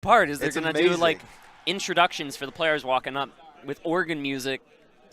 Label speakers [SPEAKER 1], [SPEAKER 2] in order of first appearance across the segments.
[SPEAKER 1] part is they're going to do, like, introductions for the players walking up with organ music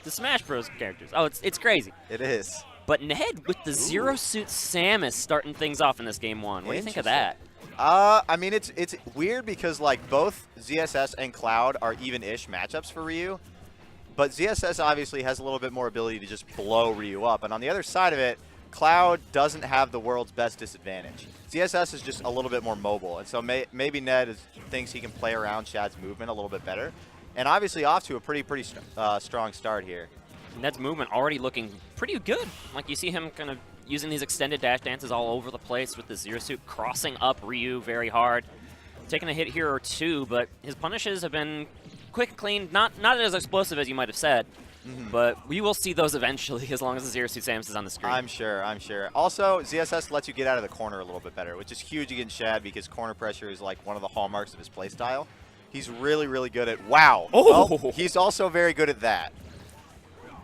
[SPEAKER 1] to Smash Bros. Characters. Oh, it's crazy.
[SPEAKER 2] It is.
[SPEAKER 1] But Ned with the Zero Suit Samus starting things off in this game 1. What do you think of that?
[SPEAKER 2] I mean, it's weird because, like, both ZSS and Cloud are even-ish matchups for Ryu. But ZSS obviously has a little bit more ability to just blow Ryu up. And on the other side of it, Cloud doesn't have the world's best disadvantage. ZSS is just a little bit more mobile. And so maybe Ned thinks he can play around Shad's movement a little bit better. And obviously off to a pretty strong start here.
[SPEAKER 1] Ned's movement already looking pretty good. Like, you see him kind of using these extended dash dances all over the place with the Zero Suit, crossing up Ryu very hard. Taking a hit here or two, but his punishes have been quick and clean. Not as explosive as you might have said, but we will see those eventually as long as the Zero Suit Samus is on the screen.
[SPEAKER 2] I'm sure. Also, ZSS lets you get out of the corner a little bit better, which is huge against Shad because corner pressure is like one of the hallmarks of his playstyle. He's really, really good at, wow.
[SPEAKER 1] Oh!
[SPEAKER 2] Well, he's also very good at that.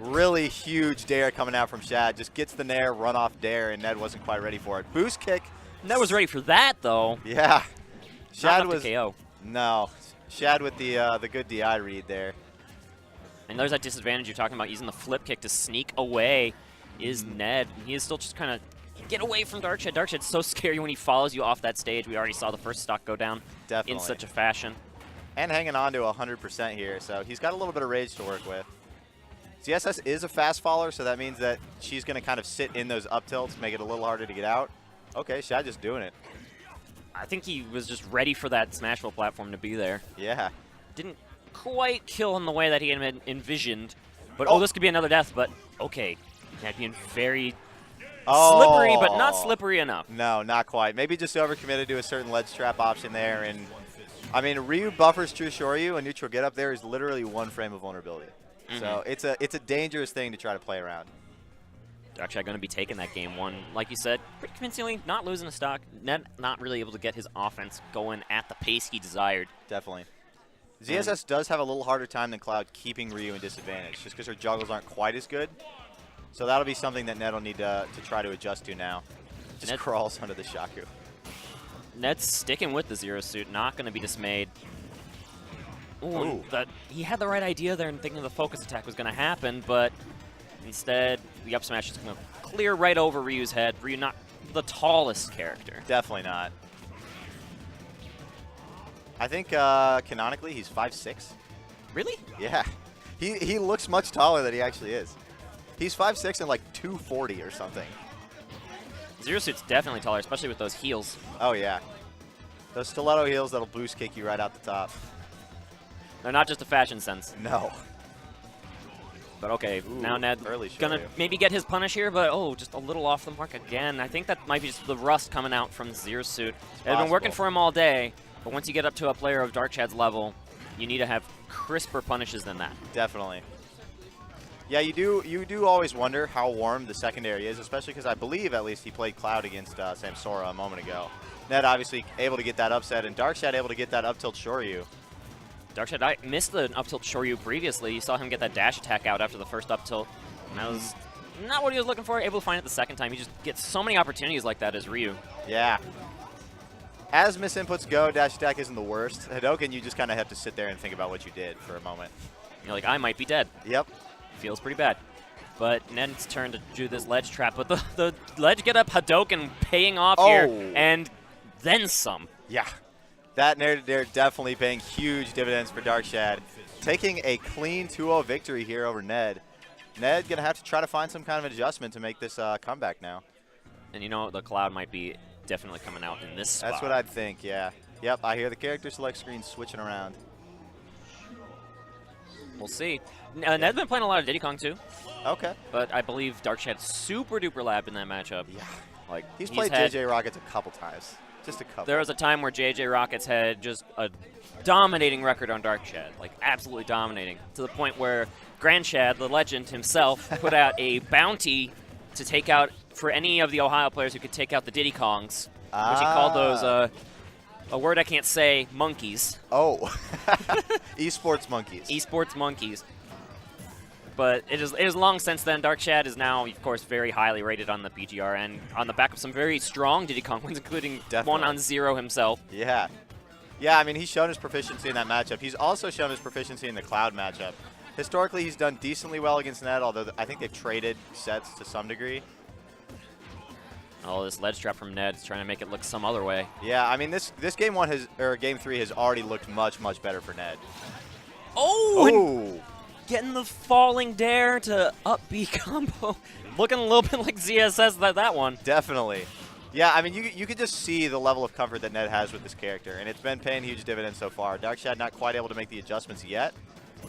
[SPEAKER 2] Really huge dare coming out from Shad. Just gets the nair, run off dare, and Ned wasn't quite ready for it. Boost kick.
[SPEAKER 1] Ned was ready for that, though.
[SPEAKER 2] Yeah. Shad
[SPEAKER 1] was KO.
[SPEAKER 2] No. Shad with the good DI read there.
[SPEAKER 1] And there's that disadvantage you're talking about, using the flip kick to sneak away is Ned. He is still just kind of get away from Darkshad. Darkshad's so scary when he follows you off that stage. We already saw the first stock go down in such a fashion.
[SPEAKER 2] And hanging on to 100% here, so he's got a little bit of rage to work with. ZSS is a fast faller, so that means that she's going to kind of sit in those up tilts, make it a little harder to get out. Okay, Shad just doing it.
[SPEAKER 1] I think he was just ready for that Smashville platform to be there.
[SPEAKER 2] Yeah.
[SPEAKER 1] Didn't quite kill him the way that he had envisioned. But, oh, this could be another death, but okay. That being very slippery, but not slippery enough.
[SPEAKER 2] No, not quite. Maybe just overcommitted to a certain ledge trap option there. And I mean, Ryu buffers True Shoryu, and neutral get up there is literally 1 frame of vulnerability. So it's a dangerous thing to try to play around.
[SPEAKER 1] Darkshad going to be taking that game 1, like you said, pretty convincingly, not losing a stock, not really able to get his offense going at the pace he desired.
[SPEAKER 2] Definitely. ZSS does have a little harder time than Cloud keeping Ryu in disadvantage, just because her juggles aren't quite as good. So that'll be something that Ned will need to try to adjust to now. Just crawls under the Shaku.
[SPEAKER 1] Ned's sticking with the Zero Suit, not going to be dismayed. Ooh. He had the right idea there and thinking the focus attack was going to happen, but instead the up smash is going to clear right over Ryu's head. Ryu not the tallest character.
[SPEAKER 2] Definitely not. I think canonically he's 5'6".
[SPEAKER 1] Really?
[SPEAKER 2] Yeah. He looks much taller than he actually is. He's 5'6" and like 240 or something.
[SPEAKER 1] Zero Suit's definitely taller, especially with those heels.
[SPEAKER 2] Oh, yeah. Those stiletto heels that'll boost kick you right out the top.
[SPEAKER 1] They're not just a fashion sense.
[SPEAKER 2] No.
[SPEAKER 1] But okay, now Ned's gonna maybe get his punish here, but just a little off the mark again. I think that might be just the rust coming out from Zero Suit. It's been working for him all day, but once you get up to a player of Darkshad's level, you need to have crisper punishes than that.
[SPEAKER 2] Definitely. Yeah, you do always wonder how warm the secondary is, especially because I believe at least he played Cloud against Samsora a moment ago. Ned obviously able to get that upset, and Darkshad able to get that up tilt Shoryu.
[SPEAKER 1] Darkshad, I missed the up tilt Shoryu previously. You saw him get that dash attack out after the first up tilt. And that was not what he was looking for. Able to find it the second time. He just gets so many opportunities like that as Ryu.
[SPEAKER 2] Yeah. As misinputs go, dash attack isn't the worst. Hadoken, you just kind of have to sit there and think about what you did for a moment.
[SPEAKER 1] You're like, I might be dead.
[SPEAKER 2] Yep.
[SPEAKER 1] Feels pretty bad. But Ned's turn to do this ledge trap. But the ledge get up Hadoken paying off here. And then some.
[SPEAKER 2] Yeah. That nair there definitely paying huge dividends for Darkshad. Taking a clean 2-0 victory here over Ned. Ned going to have to try to find some kind of adjustment to make this comeback now.
[SPEAKER 1] And you know, the Cloud might be definitely coming out in this spot.
[SPEAKER 2] That's what I'd think, yeah. Yep, I hear the character select screen switching around.
[SPEAKER 1] We'll see. Ned's been playing a lot of Diddy Kong too.
[SPEAKER 2] Okay.
[SPEAKER 1] But I believe Darkshad super duper labbed in that matchup.
[SPEAKER 2] Yeah.
[SPEAKER 1] Like
[SPEAKER 2] he's played JJ Rockets a couple times. Just a couple.
[SPEAKER 1] There was a time where JJ Rockets had just a dominating record on Darkshad. Like absolutely dominating. To the point where Grandshad, the legend himself, put out a bounty to take out, for any of the Ohio players who could take out the Diddy Kongs, which he called those, a word I can't say, monkeys.
[SPEAKER 2] Oh. Esports monkeys.
[SPEAKER 1] Esports monkeys. But it is long since then. Darkshad is now, of course, very highly rated on the PGR and on the back of some very strong Diddy Kong wins, including one on Zero himself.
[SPEAKER 2] Yeah. Yeah, I mean, he's shown his proficiency in that matchup. He's also shown his proficiency in the Cloud matchup. Historically, he's done decently well against Ned, although I think they've traded sets to some degree.
[SPEAKER 1] Oh, this ledge trap from Ned is trying to make it look some other way.
[SPEAKER 2] Yeah, I mean, this game 1 has, or game 3 has already looked much, much better for Ned.
[SPEAKER 1] Oh! Getting the falling dare to up B combo. Looking a little bit like ZSS that one.
[SPEAKER 2] Definitely. Yeah, I mean, you could just see the level of comfort that Ned has with this character, and it's been paying huge dividends so far. Darkshad not quite able to make the adjustments yet.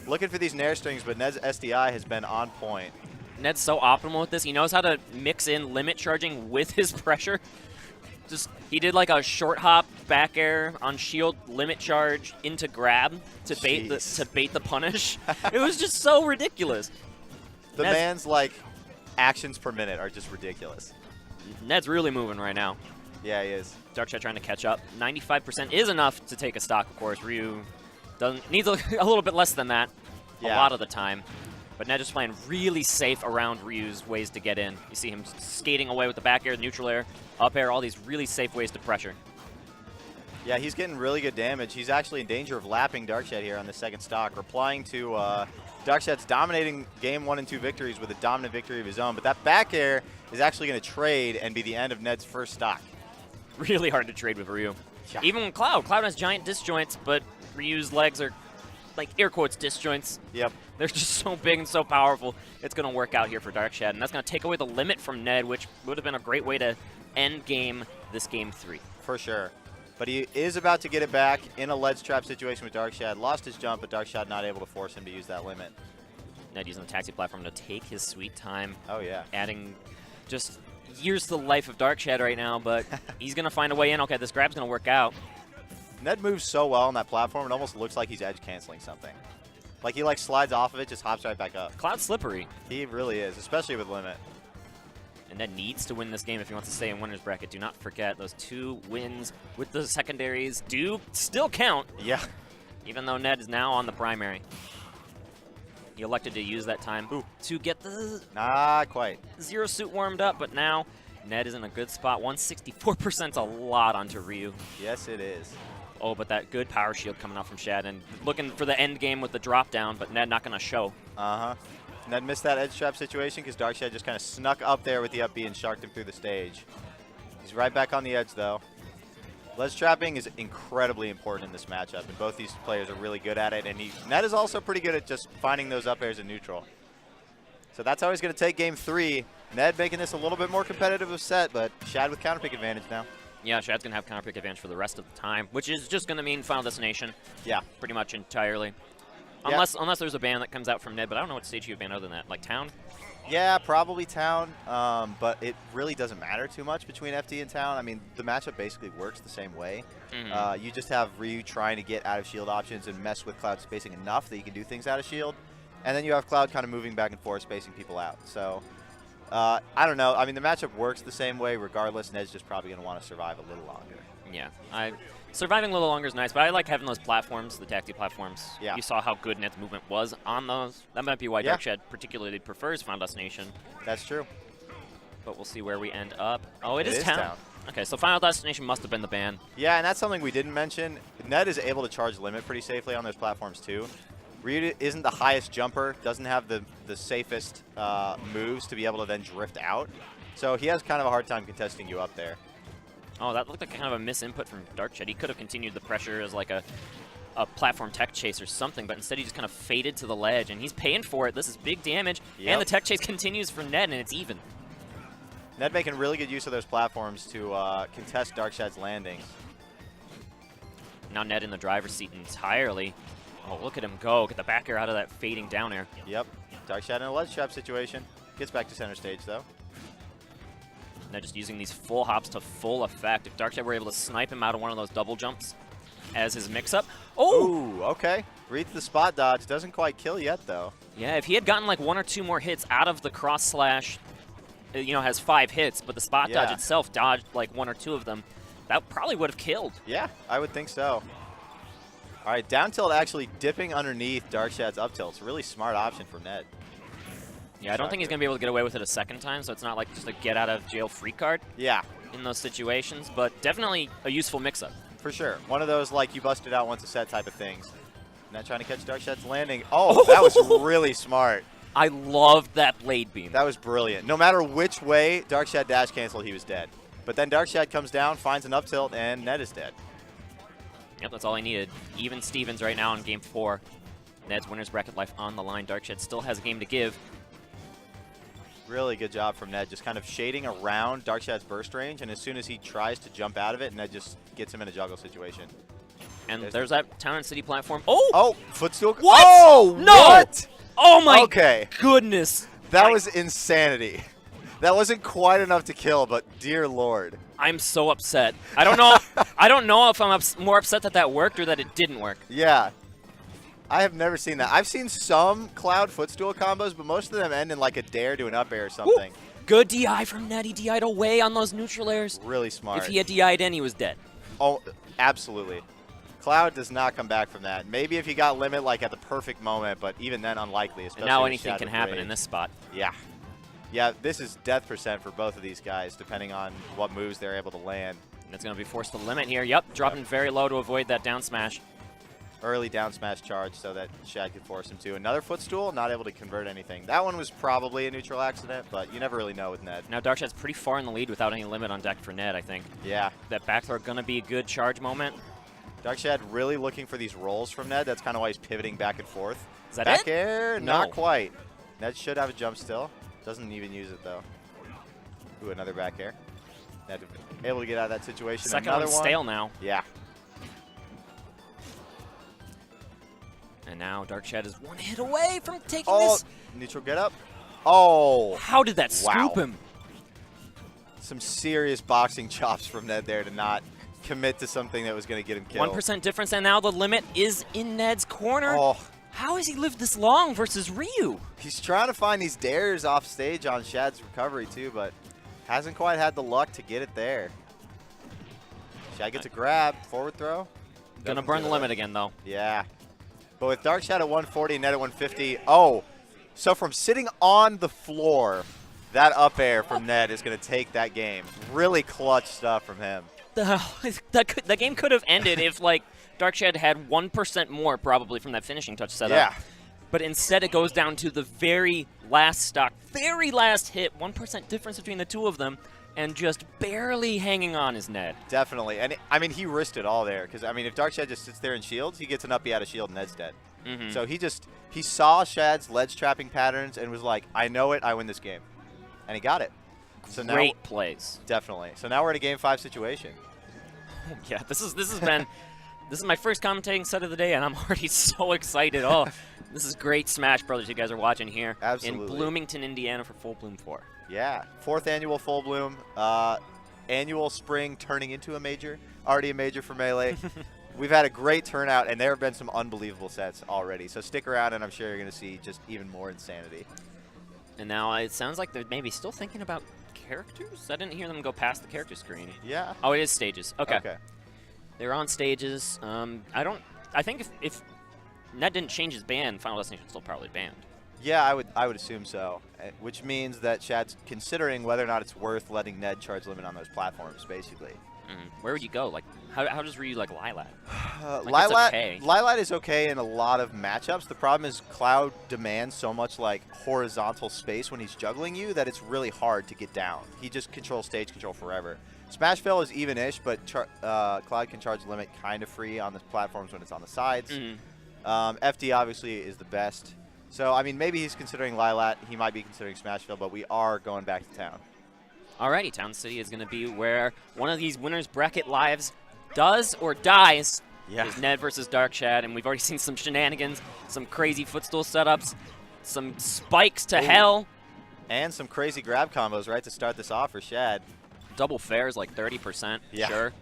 [SPEAKER 2] Looking for these Nair strings, but Ned's SDI has been on point.
[SPEAKER 1] Ned's so optimal with this. He knows how to mix in limit charging with his pressure. He did like a short hop back air on shield limit charge into grab to bait the punish. It was just so ridiculous.
[SPEAKER 2] The man's like actions per minute are just ridiculous.
[SPEAKER 1] Ned's really moving right now.
[SPEAKER 2] Yeah, he is.
[SPEAKER 1] Darkshad trying to catch up. 95% is enough to take a stock, of course. Ryu needs a little bit less than that a lot of the time. But Ned just playing really safe around Ryu's ways to get in. You see him skating away with the back air, neutral air, up air, all these really safe ways to pressure.
[SPEAKER 2] Yeah, he's getting really good damage. He's actually in danger of lapping Darkshad here on the second stock, replying to Darkshad's dominating game 1 and 2 victories with a dominant victory of his own. But that back air is actually going to trade and be the end of Ned's first stock.
[SPEAKER 1] Really hard to trade with Ryu.
[SPEAKER 2] Yeah.
[SPEAKER 1] Even with Cloud. Cloud has giant disjoints, but Ryu's legs are, like, air quotes, disjoints.
[SPEAKER 2] Yep.
[SPEAKER 1] They're just so big and so powerful. It's going to work out here for Darkshad, and that's going to take away the limit from Ned, which would have been a great way to end game this game 3.
[SPEAKER 2] For sure. But he is about to get it back in a ledge trap situation with Darkshad. Lost his jump, but Darkshad not able to force him to use that limit.
[SPEAKER 1] Ned using the taxi platform to take his sweet time.
[SPEAKER 2] Oh, yeah.
[SPEAKER 1] Adding just years to the life of Darkshad right now, but he's going to find a way in. Okay, this grab's going to work out.
[SPEAKER 2] Ned moves so well on that platform, it almost looks like he's edge canceling something. Like he like slides off of it, just hops right back up.
[SPEAKER 1] Cloud's slippery.
[SPEAKER 2] He really is, especially with limit.
[SPEAKER 1] And Ned needs to win this game if he wants to stay in winner's bracket. Do not forget those 2 wins with the secondaries do still count.
[SPEAKER 2] Yeah.
[SPEAKER 1] Even though Ned is now on the primary. He elected to use that time to get the
[SPEAKER 2] Not quite.
[SPEAKER 1] Zero suit warmed up, but now Ned is in a good spot. 164% is a lot onto Ryu.
[SPEAKER 2] Yes, it is.
[SPEAKER 1] Oh, but that good power shield coming out from Shad and looking for the end game with the drop down, but Ned not going to show.
[SPEAKER 2] Uh-huh. Ned missed that edge trap situation because Darkshad just kind of snuck up there with the up B and sharked him through the stage. He's right back on the edge, though. Ledge trapping is incredibly important in this matchup, and both these players are really good at it, and Ned is also pretty good at just finding those up airs in neutral. So that's how he's going to take game 3. Ned making this a little bit more competitive of set, but Shad with counterpick advantage now.
[SPEAKER 1] Yeah, Shad's going to have counterpick advantage for the rest of the time, which is just going to mean Final Destination.
[SPEAKER 2] Yeah.
[SPEAKER 1] Pretty much entirely.
[SPEAKER 2] Yeah.
[SPEAKER 1] Unless there's a ban that comes out from Ned, but I don't know what stage he would ban other than that. Like Town?
[SPEAKER 2] Yeah, probably Town, but it really doesn't matter too much between FD and Town. I mean, the matchup basically works the same way. You just have Ryu trying to get out of shield options and mess with Cloud spacing enough that you can do things out of shield. And then you have Cloud kind of moving back and forth, spacing people out. So, I don't know. I mean, the matchup works the same way regardless. Ned's just probably going to want to survive a little longer.
[SPEAKER 1] Yeah. Surviving a little longer is nice, but I like having those platforms, the taxi platforms.
[SPEAKER 2] Yeah.
[SPEAKER 1] You saw how good Ned's movement was on those. That might be why Darkshad particularly prefers Final Destination.
[SPEAKER 2] That's true.
[SPEAKER 1] But we'll see where we end up. Oh, it is Town. Okay, so Final Destination must have been the ban.
[SPEAKER 2] Yeah, and that's something we didn't mention. Ned is able to charge limit pretty safely on those platforms, too. Ryu isn't the highest jumper, doesn't have the safest moves to be able to then drift out. So he has kind of a hard time contesting you up there.
[SPEAKER 1] Oh, that looked like kind of a misinput from Darkshad. He could have continued the pressure as like a platform tech chase or something, but instead he just kind of faded to the ledge, and he's paying for it. This is big damage, and the tech chase continues for Ned, and it's even.
[SPEAKER 2] Ned making really good use of those platforms to contest Darkshad's landings.
[SPEAKER 1] Now Ned in the driver's seat entirely. Oh, look at him go. Get the back air out of that fading down air.
[SPEAKER 2] Yep. Darkshad in a ledge trap situation. Gets back to center stage, though.
[SPEAKER 1] Ned just using these full hops to full effect. If Darkshad were able to snipe him out of one of those double jumps as his mix-up. Oh!
[SPEAKER 2] Ooh, okay. Reads the spot dodge. Doesn't quite kill yet, though.
[SPEAKER 1] Yeah, if he had gotten like 1 or 2 more hits out of the cross slash, you know, has 5 hits, but the spot dodge itself dodged like 1 or 2 of them, that probably would have killed.
[SPEAKER 2] Yeah, I would think so. All right, down tilt actually dipping underneath Darkshad's up tilt. It's a really smart option for Ned.
[SPEAKER 1] Yeah, I don't think he's going to be able to get away with it a second time, so it's not like just a get-out-of-jail-free card
[SPEAKER 2] Yeah.
[SPEAKER 1] in those situations, but definitely a useful mix-up.
[SPEAKER 2] For sure. One of those, like, you busted out once a set type of things. Not trying to catch Darkshad's landing. Oh, that was really smart.
[SPEAKER 1] I loved that blade beam.
[SPEAKER 2] That was brilliant. No matter which way Darkshad dash canceled, he was dead. But then Darkshad comes down, finds an up tilt, and Ned is dead.
[SPEAKER 1] Yep, that's all I needed. Even Stevens right now in game 4. Ned's winner's bracket life on the line. Darkshad still has a game to give.
[SPEAKER 2] Really good job from Ned, just kind of shading around Darkshad's burst range, and as soon as he tries to jump out of it, Ned just gets him in a juggle situation.
[SPEAKER 1] And there's that Town and City platform. Oh!
[SPEAKER 2] Oh, footstool.
[SPEAKER 1] What?
[SPEAKER 2] Oh,
[SPEAKER 1] no!
[SPEAKER 2] What?
[SPEAKER 1] Oh my
[SPEAKER 2] okay.
[SPEAKER 1] goodness.
[SPEAKER 2] That was insanity. That wasn't quite enough to kill, but dear Lord.
[SPEAKER 1] I'm so upset. I don't know. I don't know if I'm more upset that that worked or that it didn't work.
[SPEAKER 2] Yeah. I have never seen that. I've seen some Cloud footstool combos, but most of them end in like a dare to an up air or something.
[SPEAKER 1] Woo. Good DI from Ned. He DI'd away on those neutral airs.
[SPEAKER 2] Really smart.
[SPEAKER 1] If he had DI'd in, he was dead.
[SPEAKER 2] Oh, absolutely. Cloud does not come back from that. Maybe if he got limit like at the perfect moment, but even then unlikely. Especially
[SPEAKER 1] And now
[SPEAKER 2] with
[SPEAKER 1] anything can happen in this spot.
[SPEAKER 2] Yeah. Yeah, this is death percent for both of these guys, depending on what moves they're able to land.
[SPEAKER 1] And it's going to be forced to limit here. Yep, dropping very low to avoid that down smash.
[SPEAKER 2] Early down smash charge so that Shad could force him to. Another footstool, not able to convert anything. That one was probably a neutral accident, but you never really know with Ned.
[SPEAKER 1] Now Darkshad's pretty far in the lead without any limit on deck for Ned, I think.
[SPEAKER 2] Yeah.
[SPEAKER 1] That back throw going to be a good charge moment.
[SPEAKER 2] Darkshad really looking for these rolls from Ned. That's kind of why he's pivoting back and forth.
[SPEAKER 1] Is that
[SPEAKER 2] back
[SPEAKER 1] it?
[SPEAKER 2] air?
[SPEAKER 1] No.
[SPEAKER 2] Not quite. Ned should have a jump still. Doesn't even use it, though. Ooh, another back air. Ned able to get out of that situation.
[SPEAKER 1] Second
[SPEAKER 2] Another
[SPEAKER 1] one's
[SPEAKER 2] one.
[SPEAKER 1] stale now.
[SPEAKER 2] Yeah.
[SPEAKER 1] And now Darkshad is one hit away from taking
[SPEAKER 2] Oh,
[SPEAKER 1] this.
[SPEAKER 2] neutral get up. Oh.
[SPEAKER 1] How did that scoop him?
[SPEAKER 2] Some serious boxing chops from Ned there to not commit to something that was going to get him killed.
[SPEAKER 1] 1% difference, and now the limit is in Ned's corner.
[SPEAKER 2] Oh.
[SPEAKER 1] How has he lived this long versus Ryu?
[SPEAKER 2] He's trying to find these dares off stage on Shad's recovery too, but hasn't quite had the luck to get it there. Shad gets a grab, forward throw.
[SPEAKER 1] Gonna burn the limit again, though.
[SPEAKER 2] Yeah. But with Darkshad at 140, Ned at 150. Oh, so from sitting on the floor, that up air from Ned is going to take that game. Really clutch stuff from him.
[SPEAKER 1] That game could have ended if, like, Darkshad had 1% more probably from that finishing touch setup.
[SPEAKER 2] Yeah.
[SPEAKER 1] But instead it goes down to the very last stock, very last hit, 1% difference between the two of them, and just barely hanging on is Ned.
[SPEAKER 2] Definitely. And, I mean, he risked it all there. Because, I mean, if Darkshad just sits there and shields, he gets an uppy out of shield and Ned's dead. So he saw Shad's ledge trapping patterns and was like, I know it, I win this game. And he got it. So
[SPEAKER 1] Great
[SPEAKER 2] now,
[SPEAKER 1] plays.
[SPEAKER 2] Definitely. So now we're in a Game 5 situation.
[SPEAKER 1] Yeah, this has been this is my first commentating set of the day, and I'm already so excited. Oh, this is great Smash Brothers you guys are watching here.
[SPEAKER 2] Absolutely.
[SPEAKER 1] In Bloomington, Indiana for Full Bloom 4.
[SPEAKER 2] Yeah. 4th annual Full Bloom. Annual spring turning into a major. Already a major for Melee. We've had a great turnout, and there have been some unbelievable sets already. So stick around, and I'm sure you're going to see just even more insanity.
[SPEAKER 1] And now it sounds like they're maybe still thinking about characters? I didn't hear them go past the character screen.
[SPEAKER 2] Yeah.
[SPEAKER 1] Oh, it is stages. Okay.
[SPEAKER 2] Okay.
[SPEAKER 1] They're on stages. I think if Ned didn't change his ban, Final Destination still probably banned.
[SPEAKER 2] Yeah, I would assume so. Which means that Shad's considering whether or not it's worth letting Ned charge limit on those platforms, basically.
[SPEAKER 1] Where would you go? Like, how does Ryu like Lilat?
[SPEAKER 2] Lilat is okay in a lot of matchups. The problem is Cloud demands so much like horizontal space when he's juggling you that it's really hard to get down. He just controls stage control forever. Smashville is even-ish, but Cloud can charge limit kind of free on the platforms when it's on the sides. FD obviously is the best. So, I mean, maybe he's considering Lilat. He might be considering Smashville, but we are going back to town.
[SPEAKER 1] Alrighty, Town City is going to be where one of these winners bracket lives does or dies.
[SPEAKER 2] Yeah.
[SPEAKER 1] Is Ned versus Darkshad, and we've already seen some shenanigans, some crazy footstool setups, some spikes to hell.
[SPEAKER 2] And some crazy grab combos, right, to start this off for Shad.
[SPEAKER 1] Double fares like 30%, sure.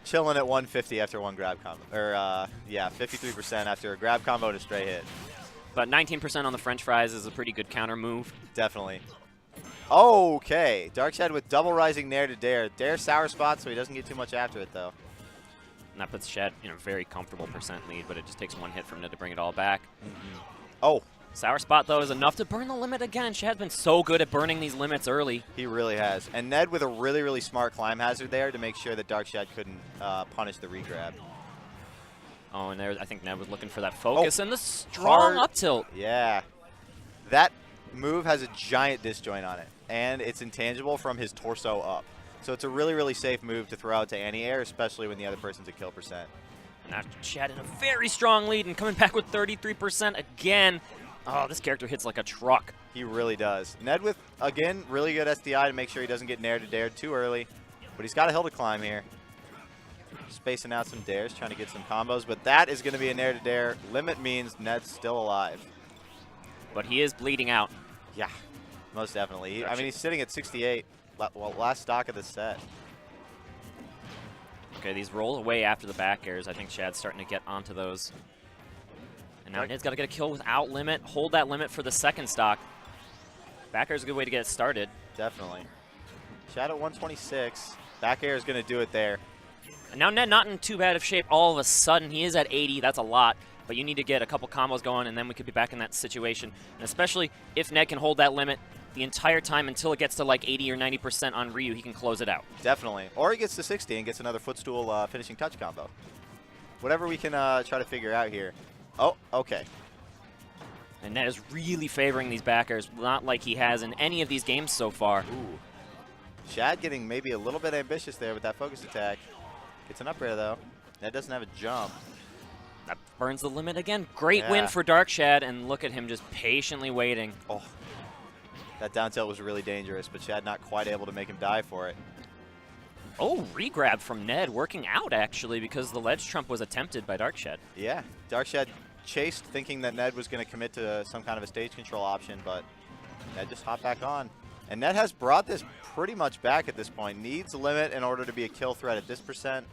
[SPEAKER 2] Chilling at 150 after one grab combo. Or, yeah, 53% after a grab combo and a straight hit.
[SPEAKER 1] But 19% on the French fries is a pretty good counter move.
[SPEAKER 2] Definitely. Okay. Darkshad with double rising nair to dare. Dare sour spot, so he doesn't get too much after it, though.
[SPEAKER 1] And that puts Shad in a very comfortable percent lead, but it just takes one hit from Ned to bring it all back.
[SPEAKER 2] Oh,
[SPEAKER 1] Sour Spot, though, is enough to burn the limit again. Shad's been so good at burning these limits early.
[SPEAKER 2] He really has. And Ned with a really, really smart climb hazard there to make sure that Darkshad couldn't punish the regrab.
[SPEAKER 1] Oh, and there, I think Ned was looking for that focus and the
[SPEAKER 2] Hard.
[SPEAKER 1] strong up tilt.
[SPEAKER 2] Yeah. That move has a giant disjoint on it, and it's intangible from his torso up. So it's a really, really safe move to throw out to anti-air, especially when the other person's at kill percent.
[SPEAKER 1] Now Shad in a very strong lead and coming back with 33% again. Oh, this character hits like a truck.
[SPEAKER 2] He really does. Ned with, again, really good SDI to make sure he doesn't get nair to dare too early. But he's got a hill to climb here. Spacing out some dares, trying to get some combos. But that is going to be a nair to dare. Limit means Ned's still alive.
[SPEAKER 1] But he is bleeding out.
[SPEAKER 2] Yeah, most definitely. I mean, he's sitting at 68. Well, last stock of the set.
[SPEAKER 1] Okay, these roll away after the back airs. I think Shad's starting to get onto those. And now Ned's got to get a kill without limit. Hold that limit for the second stock. Back air is a good way to get it started.
[SPEAKER 2] Definitely. Shad at 126. Back air is going to do it there.
[SPEAKER 1] And now Ned not in too bad of shape all of a sudden. He is at 80. That's a lot. But you need to get a couple combos going, and then we could be back in that situation. And especially if Ned can hold that limit the entire time until it gets to like 80 or 90% on Ryu, he can close it out.
[SPEAKER 2] Definitely. Or he gets to 60 and gets another footstool finishing touch combo. Whatever we can try to figure out here. Oh, okay.
[SPEAKER 1] And Ned is really favoring these backers, not like he has in any of these games so far.
[SPEAKER 2] Ooh. Shad getting maybe a little bit ambitious there with that focus attack. Gets an up air, though. Ned doesn't have a jump.
[SPEAKER 1] That burns the limit again. Great win for Darkshad, and look at him just patiently waiting.
[SPEAKER 2] Oh, that down tilt was really dangerous, but Shad not quite able to make him die for it.
[SPEAKER 1] Oh, regrab from Ned, working out, actually, because the ledge trump was attempted by Darkshad.
[SPEAKER 2] Yeah, Darkshad chased thinking that Ned was going to commit to some kind of a stage control option, but Ned just hopped back on. And Ned has brought this pretty much back at this point. Needs a limit in order to be a kill threat at this percent.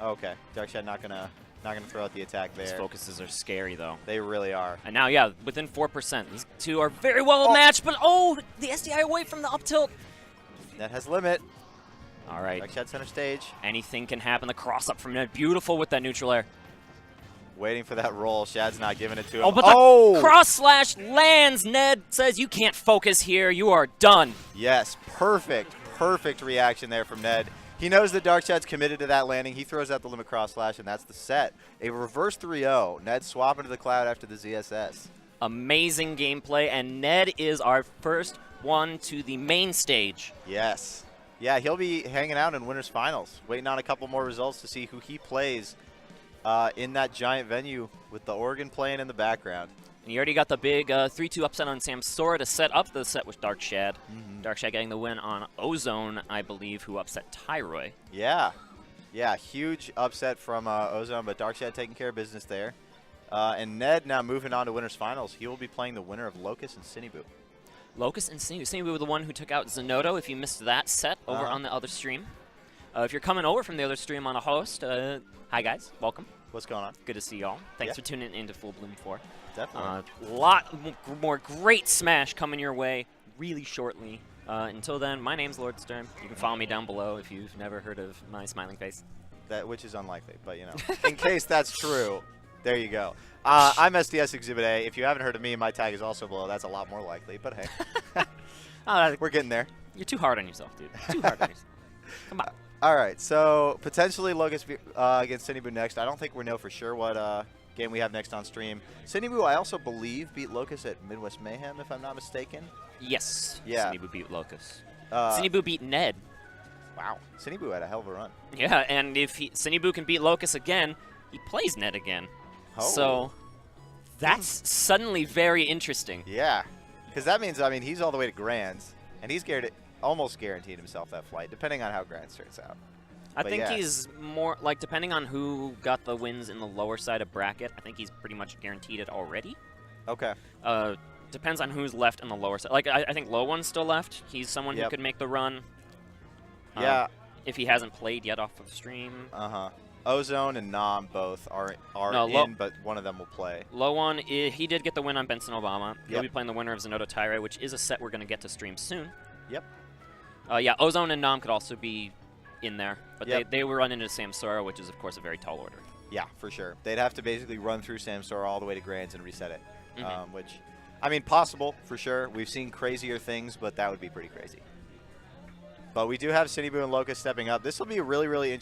[SPEAKER 2] Okay, Darkshad not gonna throw out the attack there.
[SPEAKER 1] These focuses are scary, though.
[SPEAKER 2] They really are.
[SPEAKER 1] And now, yeah, within 4%. These two are very well matched, but the SDI away from the up tilt.
[SPEAKER 2] Ned has limit.
[SPEAKER 1] All right.
[SPEAKER 2] Darkshad center stage.
[SPEAKER 1] Anything can happen. The cross up from Ned. Beautiful with that neutral air.
[SPEAKER 2] Waiting for that roll. Shad's not giving it to him.
[SPEAKER 1] Oh, but the cross slash lands. Ned says, you can't focus here. You are done.
[SPEAKER 2] Yes, perfect reaction there from Ned. He knows that Darkshad's committed to that landing. He throws out the limit cross slash, and that's the set. A reverse 3-0. Ned swapping to the cloud after the ZSS.
[SPEAKER 1] Amazing gameplay, and Ned is our first one to the main stage.
[SPEAKER 2] Yes. Yeah, he'll be hanging out in Winners Finals, waiting on a couple more results to see who he plays in that giant venue with the organ playing in the background.
[SPEAKER 1] And you already got the big 3-2 upset on Samsora to set up the set with Darkshad. Darkshad getting the win on Ozone, I believe, who upset Tyroy.
[SPEAKER 2] Yeah. Yeah, huge upset from Ozone, but Darkshad taking care of business there. And Ned now moving on to Winners Finals. He will be playing the winner of Locust and Cinebu.
[SPEAKER 1] Locust and Cinebu. Cinebu was the one who took out Zanotto, if you missed that set over on the other stream. If you're coming over from the other stream on a host, hi guys, welcome.
[SPEAKER 2] What's going on?
[SPEAKER 1] Good to see y'all. Thanks for tuning into Full Bloom 4.
[SPEAKER 2] Definitely.
[SPEAKER 1] A lot more great Smash coming your way really shortly. Until then, my name's Lord Sturm. You can follow me down below if you've never heard of my smiling face.
[SPEAKER 2] Which is unlikely, but you know, in case that's true, there you go. I'm SDS Exhibit A. If you haven't heard of me, my tag is also below. That's a lot more likely, but hey. We're getting there.
[SPEAKER 1] You're too hard on yourself, dude. Too hard on yourself. Come on.
[SPEAKER 2] All right, so potentially Locust against Cinebu next. I don't think we know for sure what game we have next on stream. Cinebu, I also believe, beat Locust at Midwest Mayhem, if I'm not mistaken.
[SPEAKER 1] Yes.
[SPEAKER 2] Yeah.
[SPEAKER 1] Cinebu beat Locust. Cinebu beat Ned.
[SPEAKER 2] Wow. Cinebu had a hell of a run.
[SPEAKER 1] Yeah, and if Cinebu can beat Locust again, he plays Ned again.
[SPEAKER 2] Oh.
[SPEAKER 1] So that's suddenly very interesting.
[SPEAKER 2] Yeah, because that means, I mean, he's all the way to Grands, and he's almost guaranteed himself that flight, depending on how Grands turns out.
[SPEAKER 1] I think he's more, like, depending on who got the wins in the lower side of bracket, I think he's pretty much guaranteed it already.
[SPEAKER 2] Okay.
[SPEAKER 1] Depends on who's left in the lower side. Like, I think Low One's still left. He's someone who could make the run.
[SPEAKER 2] Yeah.
[SPEAKER 1] If he hasn't played yet off of the stream.
[SPEAKER 2] Ozone and Nam both are in, but one of them will play.
[SPEAKER 1] Low One, he did get the win on Benson Obama. He'll
[SPEAKER 2] Yep.
[SPEAKER 1] be playing the winner of Zanotto Tyre, which is a set we're going to get to stream soon.
[SPEAKER 2] Yep.
[SPEAKER 1] Yeah, Ozone and Nam could also be in there, but they will run into Samsora, which is, of course, a very tall order.
[SPEAKER 2] Yeah, for sure. They'd have to basically run through Samsora all the way to Grands and reset it. which, I mean, possible for sure. We've seen crazier things, but that would be pretty crazy. But we do have City Boo and Locust stepping up. This will be really, really interesting.